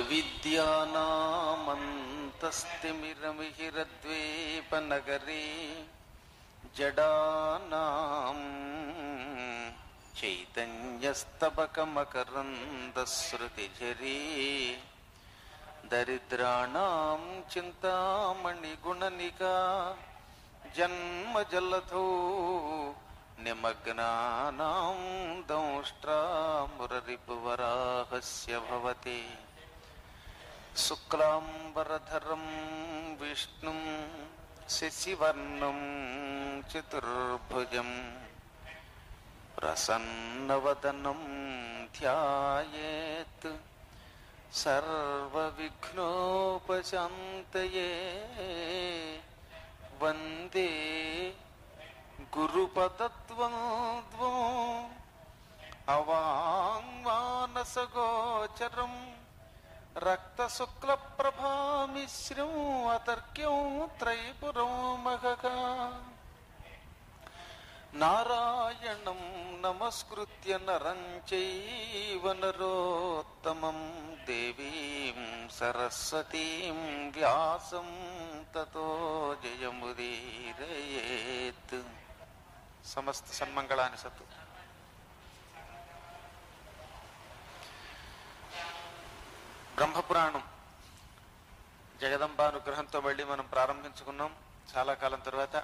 అవిద్యానామంతస్తిమిరమిహిరద్వీపనగరే జడానాం చైతన్యస్తబకమకరందశ్రుతిఝరీ దరిద్రాణాం చింతామణిగుణనికా జన్మజలధౌ నిమగ్నానాం దంష్ట్రామురరిపువరాహస్య భవతే శుక్లాంబరధరం విష్ణుం శశివర్ణం చతుర్భుజం ప్రసన్నవదనం ధ్యాయేత్ సర్వవిఘ్నోపశాంతయే వందే గురుపదద్వంద్వం అవాంగ్మానసగోచరం రక్తశుక్లప్రభామిశ్రం అతర్క్యం త్రైపురం మహః నారాయణం నమస్కృత్య నరం చైవ నరోత్తమం దేవీం సరస్వతీం వ్యాసం తతో జయముదీరయేత్. సమస్త సన్మంగళాని సత్తు. బ్రహ్మపురాణం జగదంబానుగ్రహంతో మళ్ళీ మనం ప్రారంభించుకున్నాం. చాలా కాలం తర్వాత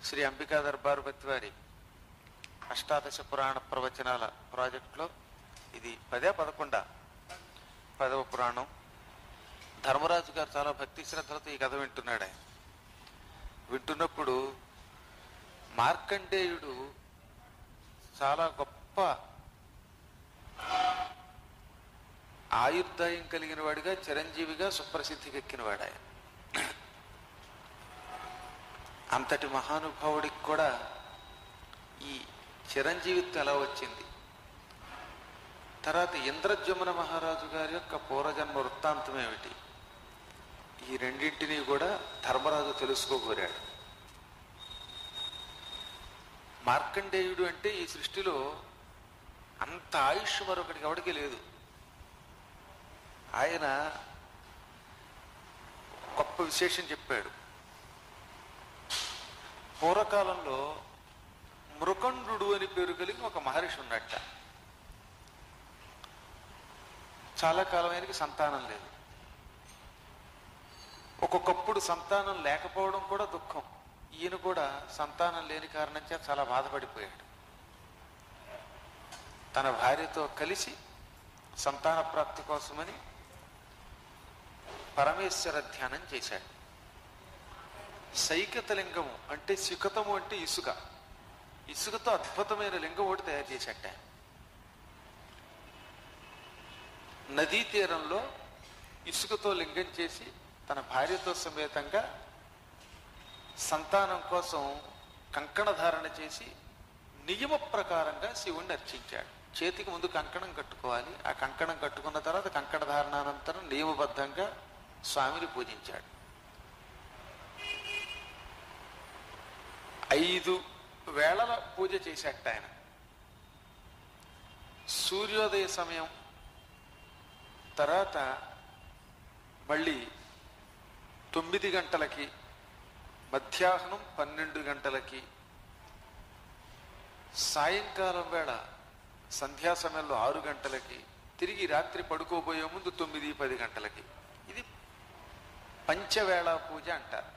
శ్రీ అంబికా దర్బారు బత్వారి అష్టాదశ పురాణ ప్రవచనాల ప్రాజెక్టులో ఇది 10వ పురాణం. ధర్మరాజు గారు చాలా భక్తి శ్రద్ధలతో ఈ కథ వింటున్నాడు. ఆయన వింటున్నప్పుడు మార్కండేయుడు చాలా గొప్ప ఆయుర్దాయం కలిగిన వాడిగా, చిరంజీవిగా సుప్రసిద్ధికెక్కినవాడు ఆయన. అంతటి మహానుభావుడికి కూడా ఈ చిరంజీవిత్వం ఎలా వచ్చింది, తర్వాత ఇంద్రద్యుమ్న మహారాజు గారి యొక్క పూర్వజన్మ వృత్తాంతం ఏమిటి, ఈ రెండింటినీ కూడా ధర్మరాజు తెలుసుకోగోరాడు. మార్కండేయుడు అంటే ఈ సృష్టిలో అంత ఆయుష్ మరొకటికి ఎవడికి లేదు. ఆయన గొప్ప విశేషం చెప్పాడు. పూర్వకాలంలో మృకండు అని పేరు కలిగి ఒక మహర్షి ఉన్నట్ట. చాలా కాలం ఆయనకి సంతానం లేదు. ఒక్కొక్కప్పుడు సంతానం లేకపోవడం కూడా దుఃఖం. ఈయన కూడా సంతానం లేని కారణం చేత చాలా బాధపడిపోయాడు. తన భార్యతో కలిసి సంతాన ప్రాప్తి కోసమని పరమేశ్వర ధ్యానం చేశాడు. సైకత లింగము అంటే శిఖతము అంటే ఇసుక, ఇసుకతో అద్భుతమైన లింగం ఒకటి తయారు చేశాట. నదీ తీరంలో ఇసుకతో లింగం చేసి తన భార్యతో సమేతంగా సంతానం కోసం కంకణ ధారణ చేసి నియమ ప్రకారంగా శివుణ్ణి అర్చించాడు. చేతికి ముందు కంకణం కట్టుకోవాలి. ఆ కంకణం కట్టుకున్న తర్వాత కంకణ ధారణానంతరం నియమబద్ధంగా స్వామిని పూజించాడు. 5 వేళల పూజ చేశాట ఆయన. సూర్యోదయ సమయం తర్వాత మళ్ళీ 9 గంటలకి, మధ్యాహ్నం 12 గంటలకి, సాయంకాలం వేళ సంధ్యా సమయంలో 6 గంటలకి, తిరిగి రాత్రి పడుకోబోయే ముందు 9-10 గంటలకి. ఇది పంచవేళ పూజ అంటారు.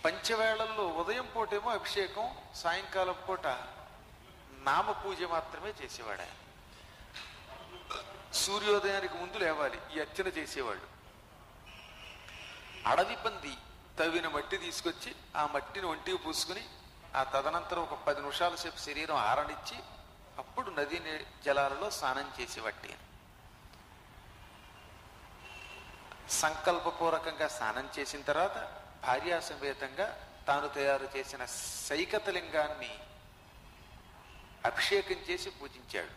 పంచవేళల్లో ఉదయం పూటేమో అభిషేకం, సాయంకాలం పూట నామ పూజ మాత్రమే చేసేవాడు ఆయన. సూర్యోదయానికి ముందు లేవాలి ఈ అర్చన చేసేవాళ్ళు. అడవి పంది తవ్విన మట్టి తీసుకొచ్చి ఆ మట్టిని ఒంటికి పూసుకుని ఆ తదనంతరం ఒక 10 నిమిషాల సేపు శరీరం ఆరనిచ్చి అప్పుడు నదీ జలాలలో స్నానం చేసేవాటి. సంకల్పపూర్వకంగా స్నానం చేసిన తర్వాత భార్యా సమేతంగా తాను తయారు చేసిన సైకత లింగాన్ని అభిషేకం చేసి పూజించాడు.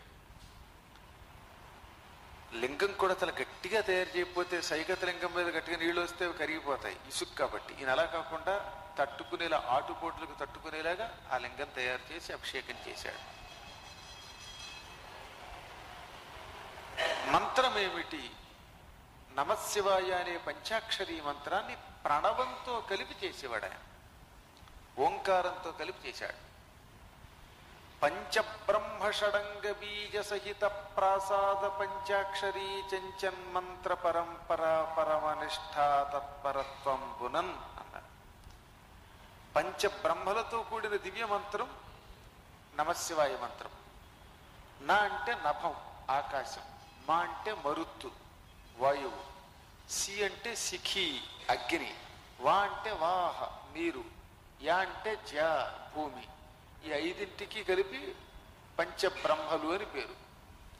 లింగం కూడా చాలా గట్టిగా తయారు చేయకపోతే సైకత లింగం మీద గట్టిగా నీళ్ళు వస్తే కరిగిపోతాయి, ఇసుక కాబట్టి. ఈయన అలా కాకుండా తట్టుకునేలా, ఆటుపోట్లకు తట్టుకునేలాగా ఆ లింగం తయారు చేసి అభిషేకం చేశాడు. మంత్రమేమిటి? నమశివాయ అనే పంచాక్షరీ మంత్రాన్ని ప్రణవంతో కలిపి చేసేవాడు ఆయన. ఓంకారంతో కలిపి చేశాడు. పంచబ్రహ్మ షడంగ బీజ సహిత ప్రాసాద పంచాక్షరీ చంచన్ మంత్ర పరంపరా పరమనిష్టా తత్పరత్వం పునన్ అన్నారు. పంచబ్రహ్మలతో కూడిన దివ్య మంత్రం నమశివాయ మంత్రం. నా అంటే నభం ఆకాశం, మా అంటే మరుత్తు వాయువు, సి అంటే శిఖి అగ్ని, వా అంటే వాహ నీరు, యా అంటే జ భూమి. ఈ ఐదింటికి కలిపి పంచబ్రహ్మలు అని పేరు.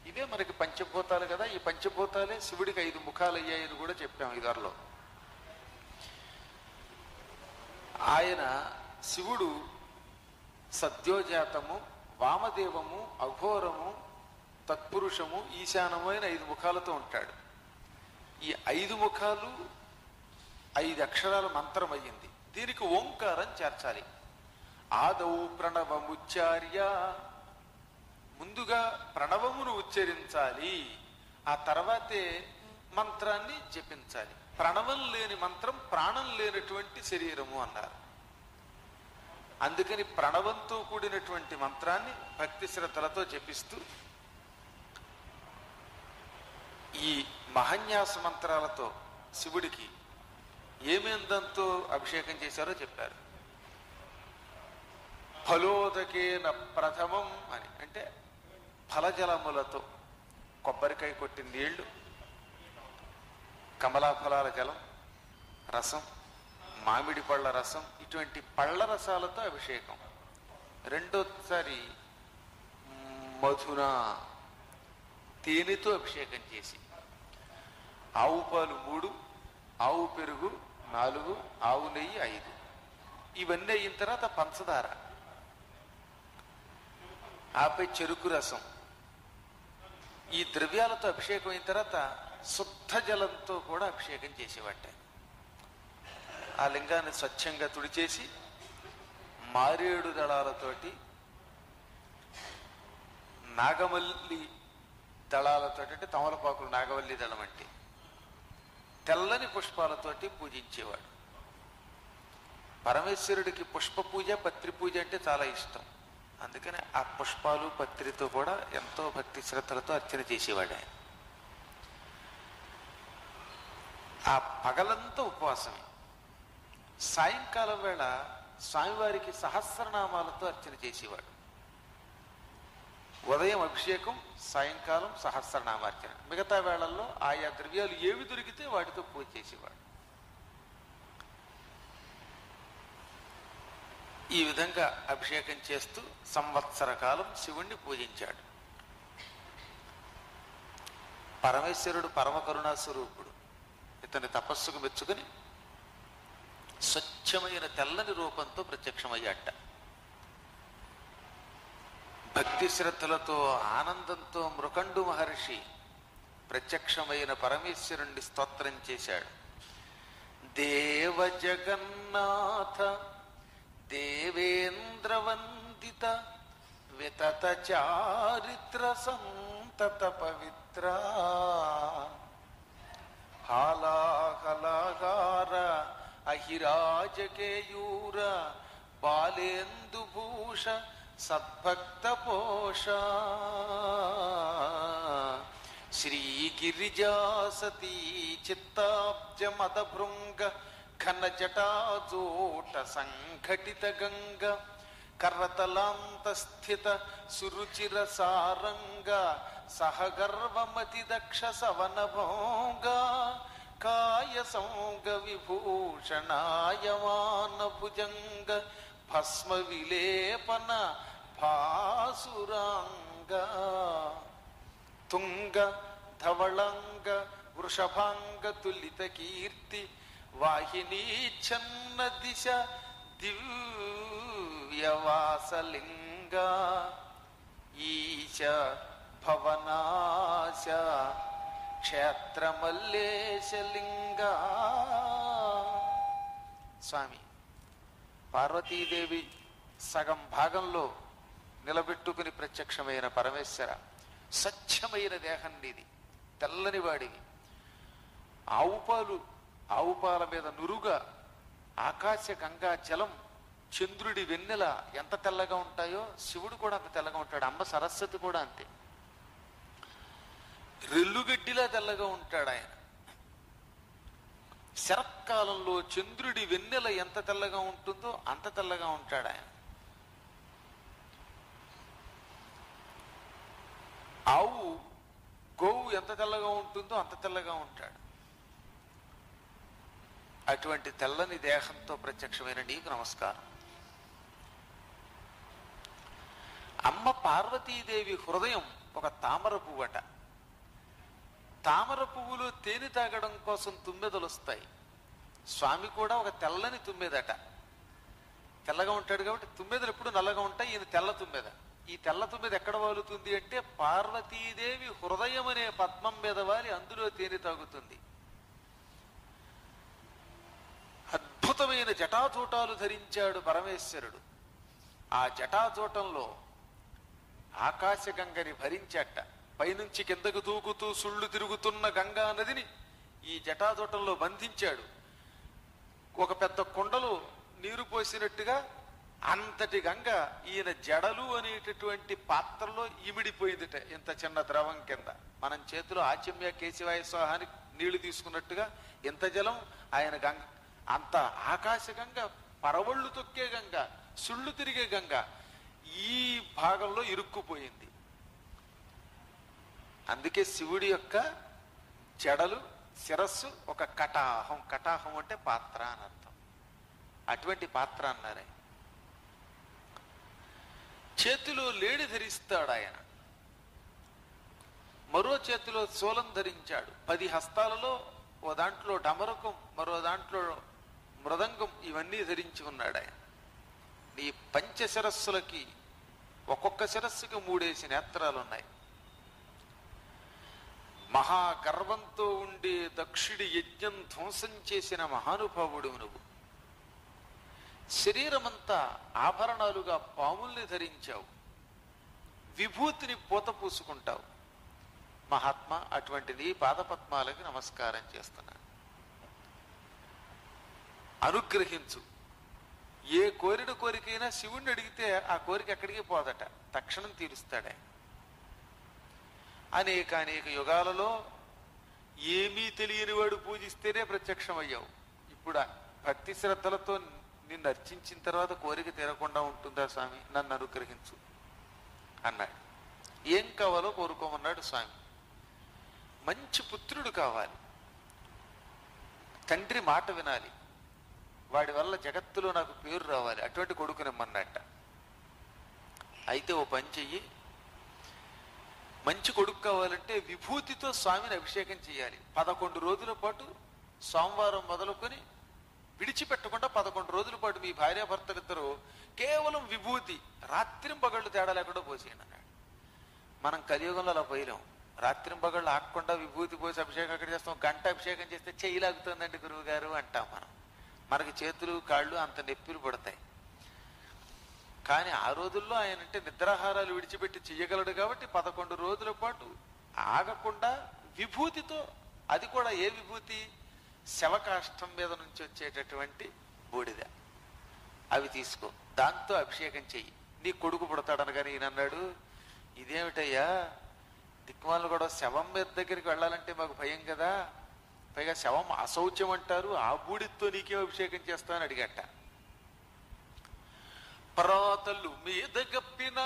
ఇవే మనకి పంచభూతాలు కదా. ఈ పంచభూతాలే శివుడికి 5 ముఖాలు అయ్యాయని కూడా చెప్పాము ఇదర్లో. ఆయన శివుడు సద్యోజాతము, వామదేవము, అఘోరము, తత్పురుషము, ఈశానము అయిన 5 ముఖాలతో ఉంటాడు. ఈ 5 ముఖాలు 5 అక్షరాల మంత్రం అయ్యింది. దీనికి ఓంకారం చేర్చాలి. ఆదౌ ప్రణవముచ్చార్య, ముందుగా ప్రణవమును ఉచ్చరించాలి, ఆ తర్వాతే మంత్రాన్ని జపించాలి. ప్రణవం లేని మంత్రం ప్రాణం లేనటువంటి శరీరము అన్నారు. అందుకని ప్రణవంతో కూడినటువంటి మంత్రాన్ని భక్తి శ్రద్ధలతో జపిస్తూ ఈ మహన్యాస మంత్రాలతో శివుడికి ఏమేందంతో అభిషేకం చేశారో చెప్పారు. ఫలోదకేన ప్రథమం అని అంటే ఫలజలములతో, కొబ్బరికాయ కొట్టిన నీళ్లు, కమలాఫలాల జలం రసం, మామిడి పళ్ళ రసం, ఇటువంటి పళ్ళ రసాలతో అభిషేకం. రెండోసారి మధున తేనెతో అభిషేకం చేసి, ఆవు పాలు 3, ఆవు పెరుగు 4, ఆవు నెయ్యి 5, ఇవన్నీ అయిన తర్వాత పంచదార, ఆపై చెరుకు రసం. ఈ ద్రవ్యాలతో అభిషేకం అయిన తర్వాత శుద్ధ జలంతో కూడా అభిషేకం చేసేవాట. ఆ లింగాన్ని స్వచ్ఛంగా తుడిచేసి మారేడు దళాలతోటి, నాగమల్లి దళాలతోటి, అంటే తమలపాకులు నాగవల్లి దళం అంటే తెల్లని పుష్పాలతోటి పూజించేవాడు. పరమేశ్వరుడికి పుష్ప పూజ, పత్రి పూజ అంటే చాలా ఇష్టం. అందుకని ఆ పుష్పాలు పత్రితో కూడా ఎంతో భక్తి శ్రద్ధలతో అర్చన చేసేవాడు ఆయన. ఆ పగలంతా ఉపవాసమే. సాయంకాలం వేళ స్వామివారికి సహస్రనామాలతో అర్చన చేసేవాడు. ఉదయం అభిషేకం, సాయంకాలం సహస్రనామార్చన. మిగతా వేళల్లో ఆయా ద్రవ్యాలు ఏవి దొరికితే వాటితో పూజ చేసేవాడు. ఈ విధంగా అభిషేకం చేస్తూ సంవత్సర కాలం శివుణ్ణి పూజించాడు. పరమేశ్వరుడు పరమ కరుణా స్వరూపుడు. ఇతని తపస్సుకు మెచ్చుకుని స్వచ్ఛమైన తెల్లని రూపంతో ప్రత్యక్షమయ్యాట. భక్తి శ్రద్ధలతో ఆనందంతో మృకండు మహర్షి ప్రత్యక్షమైన పరమేశ్వరుణ్ణి స్తోత్రం చేశాడు. దేవ జగన్నాథ దేవేంద్రవందిత వితత చారిత్ర సంతత పవిత్ర హాలాహలాగార అహిరాజకేయూర బాలేందుభూష సద్భక్త పోష శ్రీగిరిజాసతీ చిత్తాబ్జ మదభృంగ ఘన జటాజోట సంఘటిత గంగ కర్రతలాంత స్థిత సురుచిర సారంగ సహగర్వమతి దక్ష సవన భోగ కాయ సంగ విభూషణాయమాన భుజంగ భస్మ విలేపన భాసురాంగ తుంగ ధవళంగ వృషభాంగ తులిత కీర్తి వాహినీ ఛన్న దిశ దివ్యవాసలింగ ఈశ భవనాశ క్షేత్రమల్లేశలింగ. స్వామి, పార్వతీదేవి సగం భాగంలో నిలబెట్టుకుని ప్రత్యక్షమైన పరమేశ్వర, స్వచ్ఛమైన దేహం నీది, తెల్లని వాడివి. ఆవు పాల మీద నురుగా ఆకాశ గంగా జలం, చంద్రుడి వెన్నెల ఎంత తెల్లగా ఉంటాయో శివుడు కూడా అంత తెల్లగా ఉంటాడు. అమ్మ సరస్వతి కూడా అంతే, రెల్లుగడ్డిలా తెల్లగా ఉంటాడు ఆయన. శరత్కాలంలో చంద్రుడి వెన్నెల ఎంత తెల్లగా ఉంటుందో అంత తెల్లగా ఉంటాడు ఆయన. గోవు ఎంత తెల్లగా ఉంటుందో అంత తెల్లగా ఉంటాడు. అటువంటి తెల్లని దేహంతో ప్రత్యక్షమైన నీకు నమస్కారం. అమ్మ పార్వతీదేవి హృదయం ఒక తామర పువ్వట. తామర పువ్వులో తేనె తాగడం కోసం తుమ్మెదలు వస్తాయి. స్వామి కూడా ఒక తెల్లని తుమ్మెదట. తెల్లగా ఉంటాడు కాబట్టి తుమ్మెదలు ఎప్పుడు నల్లగా ఉంటాయి. ఈయన తెల్ల తుమ్మెద. ఈ తెల్ల తుమ్మెద ఎక్కడ వాలుతుంది అంటే పార్వతీదేవి హృదయం అనే పద్మం మీద వాలి అందులో తేనె తాగుతుంది. అద్భుతమైన జటాచూటాలు ధరించాడు పరమేశ్వరుడు. ఆ జటాచూటంలో ఆకాశగంగని భరించాట. పైనుంచి కిందకు దూకుతూ సుళ్ళు తిరుగుతున్న గంగా నదిని ఈ జటాచూటంలో బంధించాడు. ఒక పెద్ద కుండలో నీరు పోసినట్టుగా అంతటి గంగ ఈయన జడలు అనేటటువంటి పాత్రలో ఇమిడిపోయిందిట. ఇంత చిన్న ద్రవం కింద మనం చేతిలో ఆచమ్య కేశవాయ స్వాహానికి నీళ్లు తీసుకున్నట్టుగా ఇంత జలం ఆయన గంగ, అంత ఆకాశ గంగ, పరవళ్ళు తొక్కే గంగ, సుళ్ళు తిరిగే గంగ ఈ భాగంలో ఇరుక్కుపోయింది. అందుకే శివుడి యొక్క జడలు, శిరస్సు ఒక కటాహం. కటాహం అంటే పాత్ర అని అర్థం. అటువంటి పాత్ర అన్నారే. చేతిలో లేడి ధరిస్తాడు ఆయన. మరో చేతిలో శూలం ధరించాడు. 10 హస్తాలలో ఓ దాంట్లో డమరకం, మరో దాంట్లో మృదంగం, ఇవన్నీ ధరించి ఉన్నాడు ఆయన. ఈ పంచశిరస్సులకి ఒక్కొక్క శిరస్సుకి 3 నేత్రాలు ఉన్నాయి. మహాగర్వంతో ఉండే దక్షుడి యజ్ఞం ధ్వంసం చేసిన మహానుభావుడు నువ్వు. శరీరమంతా ఆభరణాలుగా పాముల్ని ధరించావు. విభూతిని పూత పూసుకుంటావు. మహాత్మా, అటువంటిది పాదపద్మాలకి నమస్కారం చేస్తున్నాను. అనుగ్రహించు. ఏ కోరిన కోరికైనా శివుణ్ణి అడిగితే ఆ కోరిక ఎక్కడికి పోదట, తక్షణం తీరుస్తాడే. అనేక యుగాలలో ఏమీ తెలియని వాడు పూజిస్తేనే ప్రత్యక్షమయ్యావు. ఇప్పుడు భక్తి శ్రద్ధలతో నిన్ను అర్చించిన తర్వాత కోరిక తీరకుండా ఉంటుందా స్వామి? నన్ను అనుగ్రహించు అన్నాడు. ఏం కావాలో కోరుకోమన్నాడు స్వామి. మంచి పుత్రుడు కావాలి, తండ్రి మాట వినాలి, వాడి వల్ల జగత్తులో నాకు పేరు రావాలి, అటువంటి కొడుకునిమ్మన్నట్ట. అయితే ఓ పని చెయ్యి, మంచి కొడుకు కావాలంటే విభూతితో స్వామిని అభిషేకం చేయాలి. 11 రోజుల పాటు, సోమవారం మొదలుకొని విడిచిపెట్టకుండా 11 రోజుల పాటు మీ భార్యాభర్తలిద్దరూ కేవలం విభూతి, రాత్రింపగళ్ళు తేడా లేకుండా పోసేయండి అన్నాడు. మనం కలియుగంలో అలా పోయలేం. రాత్రింపగళ్ళు ఆకుండా విభూతి పోసి అభిషేకం అక్కడ చేస్తాం. గంట అభిషేకం చేస్తే చెయ్యి లాగుతుందండి గురువు గారు అంటాం మనం. మనకి చేతులు కాళ్ళు అంత నొప్పులు పడతాయి. కానీ ఆ రోజుల్లో ఆయన అంటే నిద్రాహారాలు విడిచిపెట్టి చెయ్యగలడు కాబట్టి 11 రోజుల పాటు ఆగకుండా విభూతితో, అది కూడా ఏ విభూతి? శవకాష్టం మీద నుంచి వచ్చేటటువంటి బూడిద, అవి తీసుకో, దాంతో అభిషేకం చెయ్యి, నీ కొడుకు పుడతాడనగానే ఈయన అన్నాడు, ఇదేమిటయ్యా దిక్మాలను కూడా శవం మీద దగ్గరికి వెళ్ళాలంటే మాకు భయం కదా, పైగా శవం అశౌచ్యం అంటారు, ఆ బూడితో నీకేం అభిషేకం చేస్తావని అడిగట. ప్రాతలు మీద గప్పిన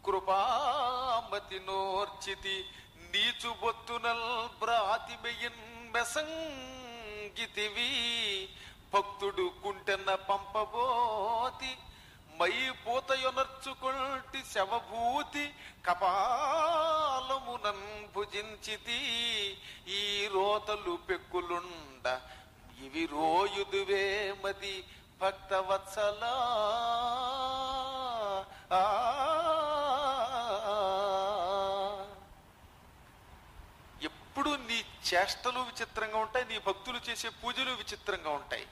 కృపామతి నోర్చితి నీచు బొత్తునల్ బ్రాతిమెయిన్ మెసంగితివి భక్తుడు కుంటెన్న పంపబోతి మై పూతయొనర్చుకొల్టి శవభూతి కపాలమునన్ భుజించితి ఈ రోతలు పెక్కులుండ ఇవి రోయుదువే మది భక్తవత్సలా. ఎప్పుడు నీ చేష్టలు విచిత్రంగా ఉంటాయి, నీ భక్తులు చేసే పూజలు విచిత్రంగా ఉంటాయి.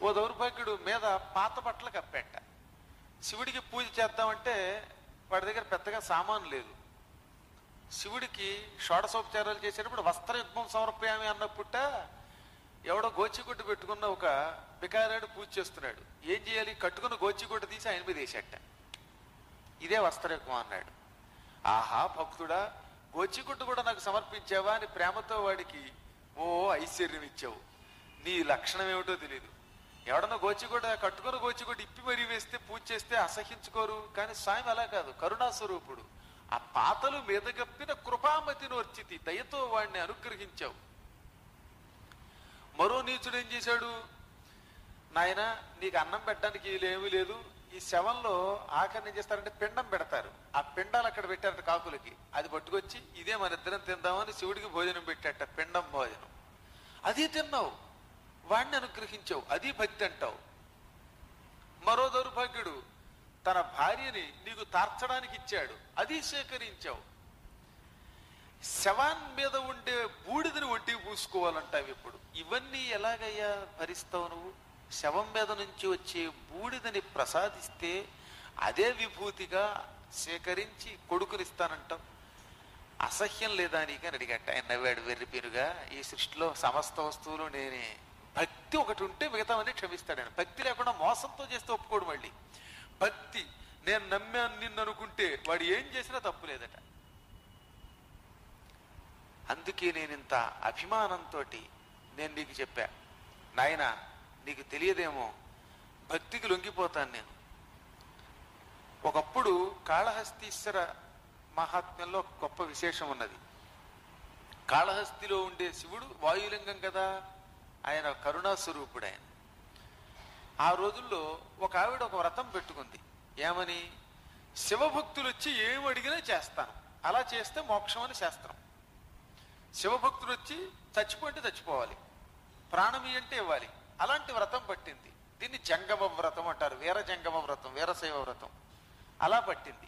ఓ దౌర్భాగ్యుడు మీద పాత బట్టలు కప్పెట్ట. శివుడికి పూజ చేద్దామంటే వాడి దగ్గర పెద్దగా సామాను లేదు. శివుడికి షోడశోపచారాలు చేసేటప్పుడు వస్త్రయుగ్మం సమర్పయామి అన్నప్పుట ఎవడో గోచిగుడ్డ పెట్టుకున్న ఒక బికారాడు పూజ చేస్తున్నాడు. ఏం చేయాలి? కట్టుకున్న గోచిగుడ్డ తీసి ఆయన మీద వేసేట. ఇదే వస్త్రయుగ్మం అన్నాడు. ఆహా భక్తుడా, గోచిగుడ్డ కూడా నాకు సమర్పించావా అని ప్రేమతో వాడికి ఓ ఐశ్వర్యం ఇచ్చావు. నీ లక్షణం ఏమిటో తెలియదు. ఎవడన్నా గోచిగుడ్డ కట్టుకున్న గోచిగుడ్డ ఇప్పి మరీ వేస్తే పూజ చేస్తే అసహించుకోరు. కానీ స్వామి అలా కాదు, కరుణాస్వరూపుడు. ఆ పాతలు మీదగప్పిన కృపామతిని వర్చితి, దయతో వాడిని అనుగ్రహించావు. మరో నీచుడు ఏం చేశాడు? నాయన నీకు అన్నం పెట్టడానికి ఏమీ లేదు, ఈ శవంలో ఆఖరిని ఏం చేస్తారంటే పిండం పెడతారు. ఆ పిండాలు అక్కడ పెట్టారట కాకులకి. అది పట్టుకొచ్చి ఇదే మన ఇద్దరం తిందామని శివుడికి భోజనం పెట్టాట, పిండం భోజనం. అది తిన్నావు, వాడిని అనుగ్రహించావు, అది భక్తి అంటావు. మరో దౌర్భాగ్యుడు తన భార్యని నీకు తార్చడానికి ఇచ్చాడు, అది సేకరించావు. శవాన్ మీద ఉండే బూడిదని ఒంటికి పూసుకోవాలంటావు. ఇప్పుడు ఇవన్నీ ఎలాగయ్యా భరిస్తావు నువ్వు? శవం మీద నుంచి వచ్చే బూడిదని ప్రసాదిస్తే అదే విభూతిగా సేకరించి కొడుకునిస్తానంటావు. అసహ్యం లేదా నీకని అడిగట. ఆయన నవ్వాడు వెర్రిపీరుగా. ఈ సృష్టిలో సమస్త వస్తువులు నేనే. భక్తి ఒకటి ఉంటే మిగతావన్నీ క్షమిస్తాడు ఆయన. భక్తి లేకుండా మోసంతో చేస్తే ఒప్పుకోడు. మళ్ళీ భక్తి, నేను నమ్మాను నిన్ను అనుకుంటే వాడు ఏం చేసినా తప్పు లేదట. అందుకే నేను ఇంత అభిమానంతో నేను నీకు చెప్పా, నాయన నీకు తెలియదేమో, భక్తికి లొంగిపోతాను నేను. ఒకప్పుడు కాళహస్తీశ్వర మహాత్మ్యంలో గొప్ప విశేషం ఉన్నది. కాళహస్తిలో ఉండే శివుడు వాయులింగం కదా, ఆయన కరుణాస్వరూపుడు. ఆయన ఆ రోజుల్లో ఒక ఆవిడ ఒక వ్రతం పెట్టుకుంది. ఏమని? శివభక్తులు వచ్చి ఏం అడిగినా చేస్తాను, అలా చేస్తే మోక్షం అని శాస్త్రం. శివభక్తులు వచ్చి చచ్చిపోతే చచ్చిపోవాలి, ప్రాణమి అంటే ఇవ్వాలి, అలాంటి వ్రతం పట్టింది. దీన్ని జంగమ వ్రతం అంటారు, వీర జంగమ వ్రతం, వీరశైవ వ్రతం. అలా పట్టింది.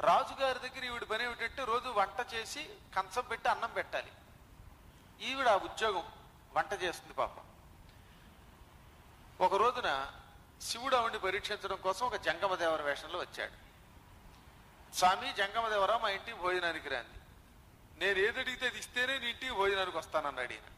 రాజుగారి దగ్గర ఈవిడ పని ఏమిటంటే రోజు వంట చేసి కంచం పెట్టి అన్నం పెట్టాలి. ఈవిడ ఆ ఉద్యోగం వంట చేస్తుంది పాపం. ఒక రోజున శివుడు ఆవిడ్ని పరీక్షించడం కోసం ఒక జంగమదేవర వేషంలో వచ్చాడు. స్వామి జంగమదేవరా మా ఇంటికి భోజనానికి రాంది, నేను ఏది అడిగితే అది ఇస్తేనే నీ ఇంటికి భోజనానికి వస్తానన్నాడు ఈయన.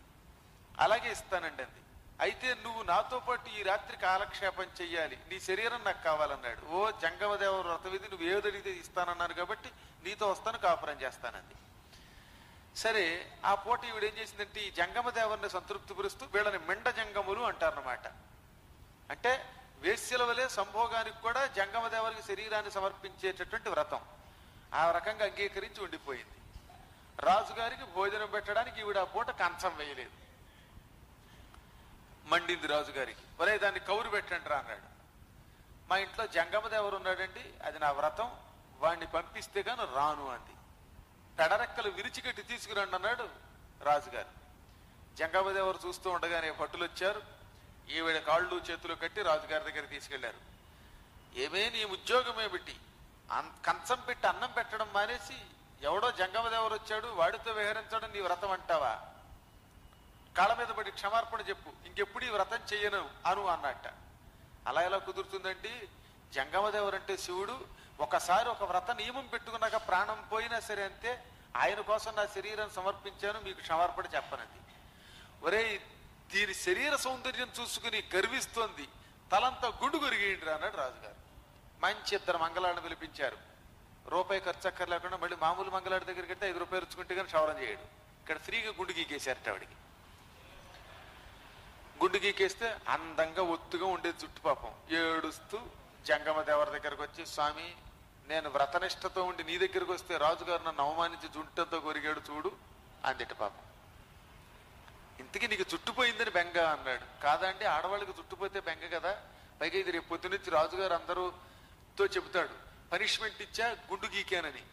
అలాగే ఇస్తానండి అంది. అయితే నువ్వు నాతో పాటు ఈ రాత్రి కాలక్షేపం చెయ్యాలి, నీ శరీరం నాకు కావాలన్నాడు. ఓ జంగమదేవ వ్రతవిధి, నువ్వు ఏది అడిగితే ఇస్తానన్నాను కాబట్టి నీతో వస్తాను, కాపురం చేస్తానంది. సరే ఆ పూట ఈవిడ ఏం చేసిందంటే ఈ జంగమదేవుని సంతృప్తిపరుస్తూ వీళ్ళని మెండ జంగములు అంటారన్నమాట. అంటే వేశ్యల వలె సంభోగానికి కూడా జంగమదేవునికి శరీరాన్ని సమర్పించేటటువంటి వ్రతం. ఆ రకంగా అంగీకరించి ఉండిపోయింది. రాజుగారికి భోజనం పెట్టడానికి ఈవిడ ఆ పూట కంచం వేయలేదు. మండింది రాజుగారికి. ఒరే దాన్ని కౌరు పెట్టండి రా అన్నాడు. మా ఇంట్లో జంగమదేవరు ఉన్నాడండి, అది నా వ్రతం, వాడిని పంపిస్తే గాను రాను అంది. పెడరెక్కలు విరిచికట్టి తీసుకురండి అన్నాడు రాజుగారు. జంగమదేవరు చూస్తూ ఉండగానే భటులు వచ్చారు. ఈవిడ కాళ్ళు చేతులు కట్టి రాజుగారి దగ్గర తీసుకెళ్లారు. ఏమే నీ ఉద్యోగం ఏమిటి? కంచం పెట్టి అన్నం పెట్టడం మానేసి ఎవడో జంగమదేవరు వచ్చాడు వాడితో విహరించడం నీ వ్రతం అంటావా? కాళ్ళ మీద పడి క్షమార్పణ చెప్పు, ఇంకెప్పుడు ఈ వ్రతం చెయ్యను అను అన్నట్ట. అలా ఎలా కుదురుతుందండి? జంగమదేవరు అంటే శివుడు. ఒకసారి ఒక వ్రత నియమం పెట్టుకున్నాక ప్రాణం పోయినా సరే అంతే, ఆయన కోసం నా శరీరం సమర్పించాను, మీకు క్షమార్పణ చెప్పనండి. ఒరే దీని శరీర సౌందర్యం చూసుకుని గర్విస్తోంది, తలంతా గుండు గురిగేయండి అన్నాడు రాజుగారు. మంచి ఇద్దరు మంగళాలను పిలిపించారు. రూపాయి ఖర్చు అక్కర్ లేకుండా మళ్ళీ మామూలు మంగళాడి దగ్గరికి వెళ్తే 5 రూపాయలు ఇచ్చుకుంటే కానీ క్షవరం చేయడు. ఇక్కడ ఫ్రీగా గుండు గీకేశారట ఆవిడికి. గుండు గీకేస్తే అందంగా ఒత్తుగా ఉండేది జుట్టు. పాపం ఏడుస్తూ జంగమదేవర దగ్గరకు వచ్చి, స్వామి నేను వ్రతనిష్టతో ఉండి నీ దగ్గరకు వస్తే రాజుగారు నన్ను అవమానించి జుట్టంతో కొరిగాడు చూడు అందిట. పాపం ఇంతకీ నీకు జుట్టుపోయిందని బెంగ అన్నాడు. కాదండి, ఆడవాళ్ళకి జుట్టుపోతే బెంగ కదా, పైగా ఇది రేపు పొద్దు నుంచి రాజుగారు అందరూతో చెబుతాడు పనిష్మెంట్ ఇచ్చా గుండు గీకానని,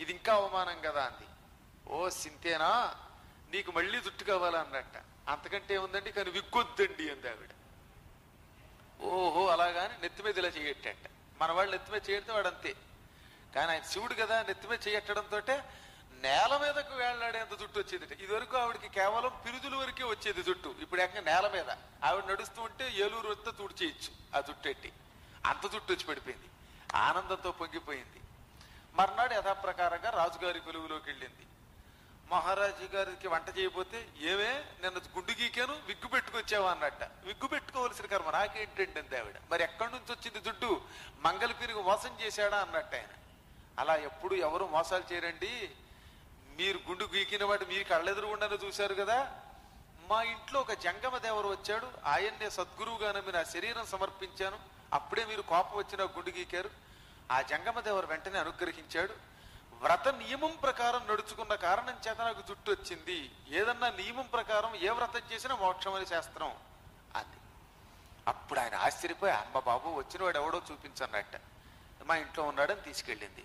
ఇది ఇంకా అవమానం కదా అంది. ఓ సింతేనా, నీకు మళ్ళీ జుట్టు కావాలా అన్నట్ట. అంతకంటే ఏముందండి, కానీ విగ్గొద్దండి అంది ఆవిడ. ఓహో అలాగాని నెత్తి మీద ఇలా చేయట్టంట. మన వాళ్ళు నెత్తి మీద చేయడితే వాడు అంతే. కానీ ఆయన శివుడు కదా, నెత్తి మీద చేయట్టడంతో నేల మీదకు వేళ్లాడేంత జుట్టు వచ్చేది. ఇదివరకు ఆవిడకి కేవలం పిరుదుల వరకే వచ్చేది జుట్టు, ఇప్పుడు ఏకంగా నేల మీద. ఆవిడ నడుస్తూ ఉంటే ఏలూరు వస్తే తుడిచేయచ్చు ఆ జుట్టు ఎట్టి, అంత జుట్టు వచ్చి పడిపోయింది. ఆనందంతో పొంగిపోయింది. మర్నాడు యథాప్రకారంగా రాజుగారి కొలువులోకి వెళ్ళింది. మహారాజు గారికి వంట చేయబోతే, ఏమే నిన్న గుడ్డు గీకాను విగ్గు పెట్టుకొచ్చావా అన్నట్ట. విగ్గు పెట్టుకోవలసిన కర్మ నాకేంటండి అంది ఆవిడ. మరి ఎక్కడి నుంచి వచ్చింది దుడ్డు? మంగళ పిరిగి మోసం చేశాడా అన్నట్టు ఆయన. అలా ఎప్పుడు ఎవరు మోసాలు చేయరండి, మీరు గుండు గీకిన వాటి మీరు కళ్ళెదురుగుండానే చూశారు కదా. మా ఇంట్లో ఒక జంగమ దేవరు వచ్చాడు, ఆయన్నే సద్గురువుగా నమ్మి నా శరీరం సమర్పించాను, అప్పుడే మీరు కోపం వచ్చిన గుండు గీకారు. ఆ జంగమ దేవరు వెంటనే అనుగ్రహించాడు. వ్రత నియమం ప్రకారం నడుచుకున్న కారణం చేత నాకు జుట్టు వచ్చింది. ఏదన్నా నియమం ప్రకారం ఏ వ్రతం చేసినా మోక్షం అని శాస్త్రం అది. అప్పుడు ఆయన ఆశ్చర్యపోయి, అమ్మ బాబు వచ్చినవాడు ఎవడో చూపించన్నట్ట. మా ఇంట్లో ఉన్నాడని తీసుకెళ్ళింది.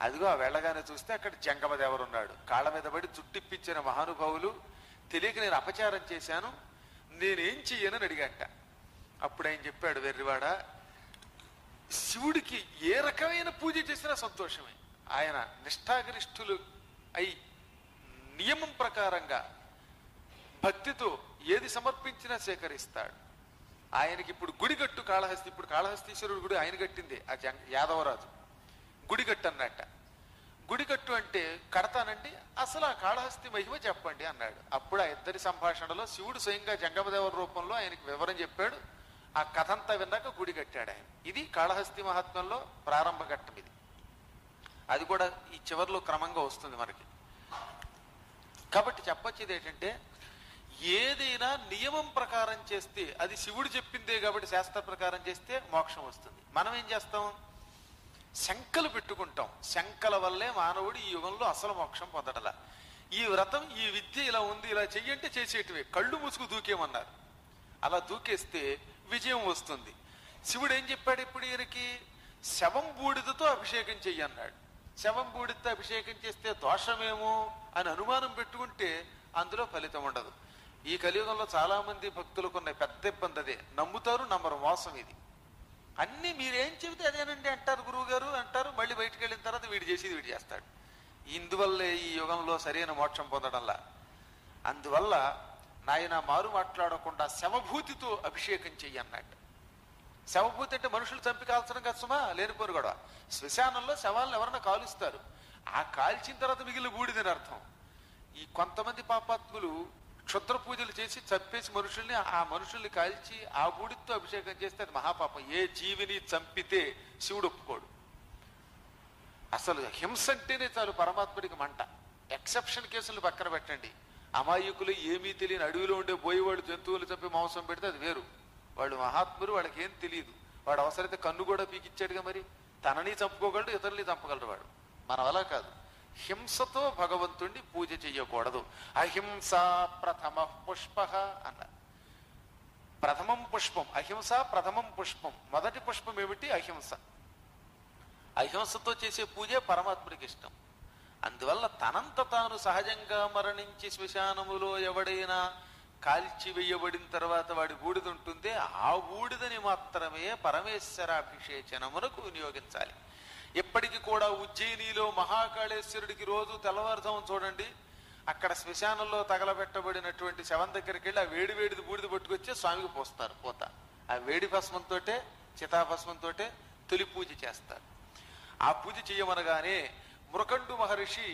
అదిగో ఆ వెళ్ళగానే చూస్తే అక్కడ జంగమదేవరు ఉన్నాడు. కాళ్ళ మీద పడి జుట్టిప్పించిన మహానుభావులు, తెలియక నేను అపచారం చేశాను, నేనేం చెయ్యనని అడిగట. అప్పుడు ఆయన చెప్పాడు, వెర్రివాడ, శివుడికి ఏ రకమైన పూజ చేసినా సంతోషమే. ఆయన నిష్ఠాగరిష్ఠులు అయి నియమం ప్రకారంగా భక్తితో ఏది సమర్పించినా సేకరిస్తాడు. ఆయనకి ఇప్పుడు గుడిగట్టు కాళహస్తి, ఇప్పుడు కాళహస్తీశ్వరుడు గుడి ఆయన కట్టింది ఆ యాదవరాజు. గుడిగట్టు అన్నట్ట. గుడిగట్టు అంటే కడతానండి, అసలు ఆ కాళహస్తి మహిమ చెప్పండి అన్నాడు. అప్పుడు ఆ ఇద్దరి సంభాషణలో శివుడు స్వయంగా జంగమదేవర రూపంలో ఆయనకి వివరం చెప్పాడు. ఆ కథంతా విన్నాక గుడి కట్టాడు ఆయన. ఇది కాళహస్తి మహాత్మ్యంలో ప్రారంభ ఘట్టం ఇది. అది కూడా ఈ చివరిలో క్రమంగా వస్తుంది మనకి. కాబట్టి చెప్పొచ్చేది ఏంటంటే, ఏదైనా నియమం ప్రకారం చేస్తే అది శివుడు చెప్పిందే కాబట్టి శాస్త్ర ప్రకారం చేస్తే మోక్షం వస్తుంది. మనం ఏం చేస్తాం? శంకలు పెట్టుకుంటాం. శంకల వల్లే మానవుడు ఈ యుగంలో అసలు మోక్షం పొందడలా. ఈ వ్రతం, ఈ విద్య ఇలా ఉంది, ఇలా చెయ్యంటే చేసేటివే. కళ్ళు మూసుకు దూకేమన్నారు. అలా దూకేస్తే విజయం వస్తుంది. శివుడు ఏం చెప్పాడు ఇప్పుడు ఈయనకి? శవం బూడిదతో అభిషేకం చెయ్యన్నాడు. శవం బూడిదతో అభిషేకం చేస్తే దోషమేమో అని అనుమానం పెట్టుకుంటే అందులో ఫలితం ఉండదు. ఈ కలియుగంలో చాలా మంది భక్తులకు ఉన్న పెద్ద ఇబ్బంది అదే. నమ్ముతారు, నమ్మరు. మోసం ఇది. అన్ని మీరేం చెబితే అదేనండి అంటారు, గురువు గారు అంటారు. మళ్ళీ బయటికి వెళ్ళిన తర్వాత వీడు చేసేది వీడు చేస్తాడు. ఇందువల్లే ఈ యుగంలో సరైన మోక్షం పొందడంలా. అందువల్ల నాయన మారు మాట్లాడకుండా శవభూతితో అభిషేకం చెయ్యి అన్నట్టు. శవభూతి అంటే మనుషులు చంపి కాల్చడం కదా సుమా, లేనిపోరు కూడా. శ్మశానంలో శవాలను ఎవరన్నా కాలుస్తారు. ఆ కాల్చిన తర్వాత మిగిలిన బూడిదని అర్థం. ఈ కొంతమంది పాపాత్ములు క్షుద్ర పూజలు చేసి చంపేసి మనుషుల్ని, ఆ మనుషుల్ని కాల్చి ఆ బూడితో అభిషేకం చేస్తే అది మహాపాపం. ఏ జీవిని చంపితే శివుడు ఒప్పుకోడు. అసలు హింస అంటేనే చాలు పరమాత్ముడికి మంట. ఎక్సెప్షన్ కేసులు పక్కన పెట్టండి. అమాయకులు ఏమీ తెలియని అడవిలో ఉండే బోయేవాళ్ళు జంతువులు చంపి మాంసం పెడితే అది వేరు. వాళ్ళు మహాత్ములు, వాళ్ళకి ఏం తెలియదు. వాడు అవసరమైతే కన్ను కూడా పీకిచ్చాడుగా. మరి తనని చంపుకోగలడు, ఇతరులని చంపగలడు వాడు. మనం అలా కాదు. హింసతో భగవంతుణ్ణి పూజ చెయ్యకూడదు. అహింస ప్రథమ పుష్ప అన్నారు. ప్రథమం పుష్పం అహింస, ప్రథమం పుష్పం. మొదటి పుష్పం ఏమిటి? అహింస. అహింసతో చేసే పూజే పరమాత్ముడికి ఇష్టం. అందువల్ల తనంత తాను సహజంగా మరణించి శ్మశానములో ఎవడైనా కాల్చి వేయబడిన తర్వాత వాడి బూడిద ఉంటుందే, ఆ బూడిదని మాత్రమే పరమేశ్వరాభిషేచనమునకు వినియోగించాలి. ఎప్పటికీ కూడా ఉజ్జయినిలో మహాకాళేశ్వరుడికి రోజు తెల్లవారుజాము చూడండి, అక్కడ శ్మశానంలో తగలబెట్టబడినటువంటి శవం దగ్గరికి వెళ్ళి ఆ వేడిది బూడిద పట్టుకొచ్చి స్వామికి పోస్తారు. ఆ వేడి భస్మంతో, చితాభస్మంతో తొలి పూజ చేస్తారు. ఆ పూజ చెయ్యమనగానే మృకండు మహర్షి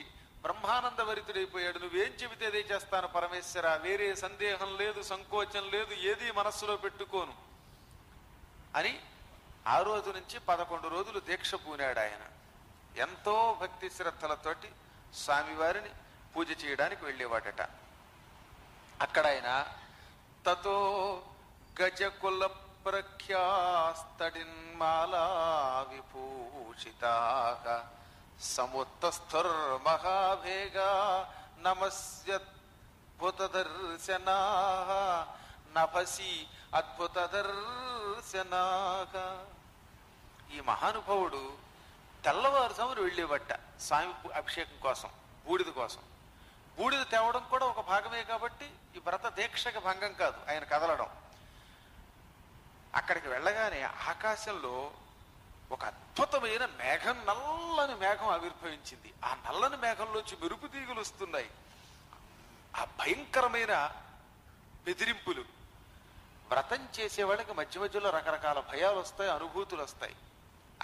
బ్రహ్మానందభరితుడైపోయాడు. నువ్వేం చెబితే అదే చేస్తాను పరమేశ్వర, వేరే సందేహం లేదు, సంకోచం లేదు, ఏది మనస్సులో పెట్టుకోను అని ఆ రోజు నుంచి 11 రోజులు దీక్ష పూనాడు ఆయన. ఎంతో భక్తి శ్రద్ధలతోటి స్వామివారిని పూజ చేయడానికి వెళ్ళేవాడట. అక్కడ ఆయన తతో గజకుల ప్రఖ్యాస్తడిన్మాలా విభూషితాః సముత్తస్థుర్మహాభేగా నమస్యద్భుత దర్శనాః నభసి అద్భుత దర్శనాః. ఈ మహానుభావుడు తెల్లవారుజామున వెళ్ళేవట స్వామి అభిషేకం కోసం, బూడిద కోసం. బూడిద తేవడం కూడా ఒక భాగమే కాబట్టి ఈ వ్రత దీక్షకి భంగం కాదు ఆయన కదలడం. అక్కడికి వెళ్ళగానే ఆకాశంలో ఒక అద్భుతమైన మేఘం, నల్లని మేఘం ఆవిర్భవించింది. ఆ నల్లని మేఘంలోంచి మెరుపు తీగలు వస్తున్నాయి. ఆ భయంకరమైన బెదిరింపులు. వ్రతం చేసే వాళ్ళకి మధ్య మధ్యలో రకరకాల భయాలు వస్తాయి, అనుభూతులు వస్తాయి.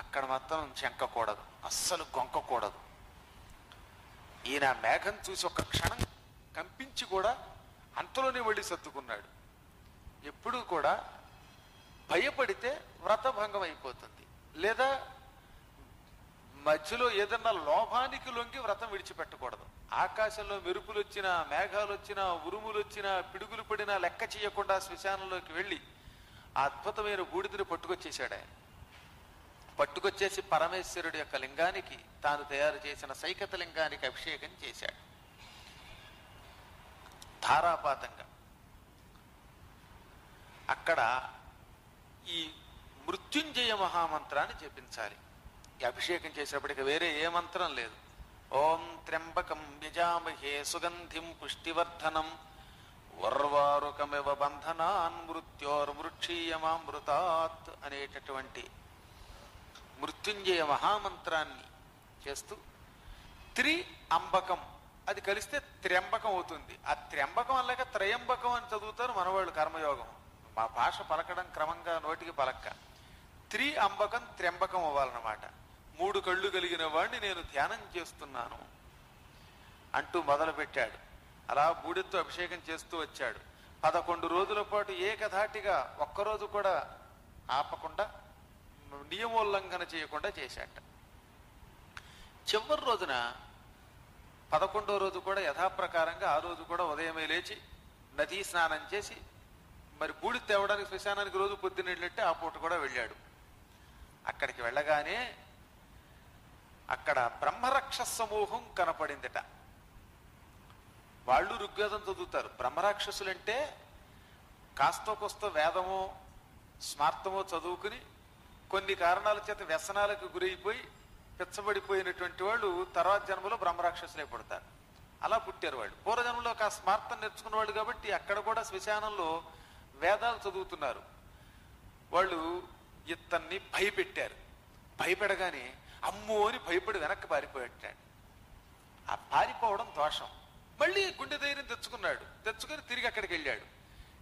అక్కడ మాత్రం చెంకకూడదు, అస్సలు గొంకకూడదు. ఈయన మేఘం చూసి ఒక క్షణం కంపించి కూడా అంతలోనే వెళ్ళి సర్దుకున్నాడు. ఎప్పుడూ కూడా భయపడితే వ్రతభంగం అయిపోతుంది, లేదా మధ్యలో ఏదన్నా లోభానికి లొంగి వ్రతం విడిచిపెట్టకూడదు. ఆకాశంలో మెరుపులు వచ్చినా, మేఘాలు వచ్చినా, ఉరుములు వచ్చినా, పిడుగులు పడినా లెక్క చేయకుండా శ్మశానంలోకి వెళ్ళి ఆ అద్భుతమైన బూడిదని పట్టుకొచ్చేశాడు ఆయన. పట్టుకొచ్చేసి పరమేశ్వరుడి యొక్క లింగానికి, తాను తయారు చేసిన సైకత లింగానికి అభిషేకం చేశాడు ధారాపాతంగా. అక్కడ ఈ మృత్యుంజయ మహామంత్రాన్ని జపించాలి. ఈ అభిషేకం చేసేప్పటికి వేరే ఏ మంత్రం లేదు. ఓం త్ర్యంబకం యజామహే సుగంధిం పుష్టివర్ధనం వర్వారుకమివ బంధనాన్ మృత్యోర్మృక్షీయమామృతాత్ అనేటటువంటి మృత్యుంజయ మహామంత్రాన్ని చేస్తూ అంబకం అది కలిస్తే త్ర్యంబకం అవుతుంది. ఆ త్ర్యంబకం అనలేక త్రయంబకం అని చదువుతారు మనవాళ్ళు కర్మయోగం. మా భాష పలకడం క్రమంగా నోటికి పలక్క. అంబకం త్ర్యంబకం అవ్వాలన్నమాట. 3 కళ్ళు కలిగిన వాడిని నేను ధ్యానం చేస్తున్నాను అంటూ మొదలు పెట్టాడు. అలా బూడితో అభిషేకం చేస్తూ వచ్చాడు. 11 రోజుల పాటు ఏకధాటిగా ఒక్కరోజు కూడా ఆపకుండా, నియమోల్లంఘన చేయకుండా చేశాట. చివరి రోజున 11వ రోజు కూడా యథాప్రకారంగా ఆ రోజు కూడా ఉదయమే లేచి నదీ స్నానం చేసి, మరి బూడి తేవడానికి శ్మశానానికి రోజు పొద్దున్నట్లయితే ఆ పూట కూడా వెళ్ళాడు. అక్కడికి వెళ్ళగానే అక్కడ బ్రహ్మరాక్షస సమూహం కనపడిందిట. వాళ్ళు ఋగ్వేదం చదువుతారు. బ్రహ్మరాక్షసులంటే కాస్తో కోస్తో వేదమో స్మార్తమో చదువుకుని కొన్ని కారణాల చేత వ్యసనాలకు గురైపోయి పిచ్చబడిపోయినటువంటి వాళ్ళు తర్వాత జన్మలో బ్రహ్మరాక్షసులే పుడతారు. అలా పుట్టారు వాళ్ళు. పూర్వజన్మలో ఆ స్మార్తం నేర్చుకున్న వాళ్ళు కాబట్టి అక్కడ కూడా శ్మశానంలో వేదాలు చదువుతున్నారు. వాళ్ళు ఇతన్ని భయపెట్టారు. భయపెడగానే అమ్మో అని భయపడి వెనక్కి పారిపోయాడు. ఆ పారిపోవడం దోషం. మళ్ళీ గుండె ధైర్యం తెచ్చుకుని తిరిగి అక్కడికి వెళ్ళాడు.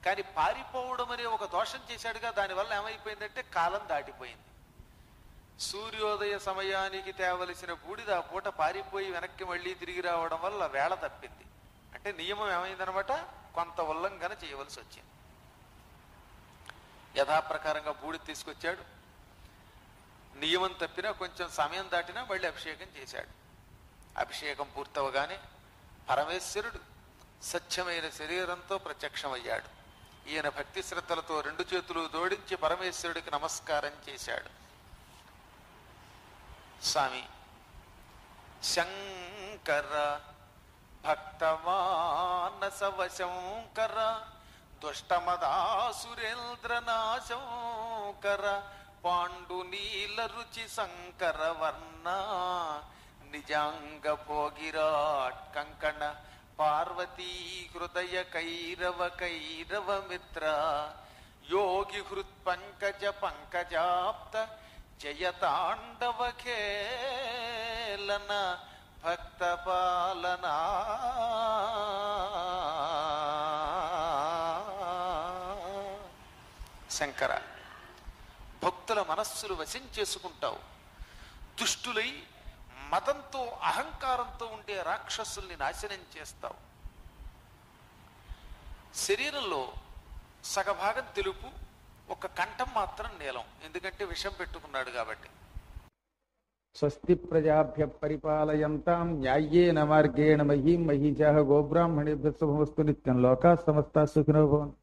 కానీ పారిపోవడం అనే ఒక దోషం చేశాడుగా, దానివల్ల ఏమైపోయిందంటే కాలం దాటిపోయింది. సూర్యోదయ సమయానికి తేవలసిన బూడిద ఆ పూట పారిపోయి వెనక్కి మళ్ళీ తిరిగి రావడం వల్ల వేళ తప్పింది. అంటే నియమం ఏమైందనమాట, కొంత ఉల్లంఘన చేయవలసి వచ్చింది. యథాప్రకారంగా బూడిద తీసుకొచ్చాడు. నియమం తప్పినా, కొంచెం సమయం దాటినా మళ్ళీ అభిషేకం చేశాడు. అభిషేకం పూర్తవగానే పరమేశ్వరుడు సత్యమైన శరీరంతో ప్రత్యక్షమయ్యాడు. ఈయన భక్తి శ్రద్ధలతో 2 చేతులు జోడించి పరమేశ్వరుడికి నమస్కారం చేశాడు. స్వామి శంకర భక్తమానసవశంకర దుష్టమదాసురేంద్రనాశంకర పాండునీల రుచి శంకర వర్ణ నిజాంగ భోగిరాట్ కంకణ పార్వతీ హృదయ కైరవ మిత్ర యోగి హృత్ పంకజ పంకజాప్త జయతాండవ ఖేళన భక్త పాలనా శంకర, భక్తుల మనస్సులు వశించేసుకుంటావు. దుష్టులై మతంతో అహంకారంతో ఉండే రాక్షసుల్ని నాశనం చేస్తావు. శరీరంలో సగభాగం తెలుపు, ఒక కంఠం మాత్రం నీలం. ఎందుకంటే విషం పెట్టుకున్నాడు కాబట్టి. స్వస్తి ప్రజాభ్య పరిపాలయంతాం న్యాయేన మార్గేణ మహీం మహీజాః గోబ్రాహ్మణేభ్యः శుభమస్తు నిత్యం. లోకాః సమస్తాః సుఖినో భవంతు.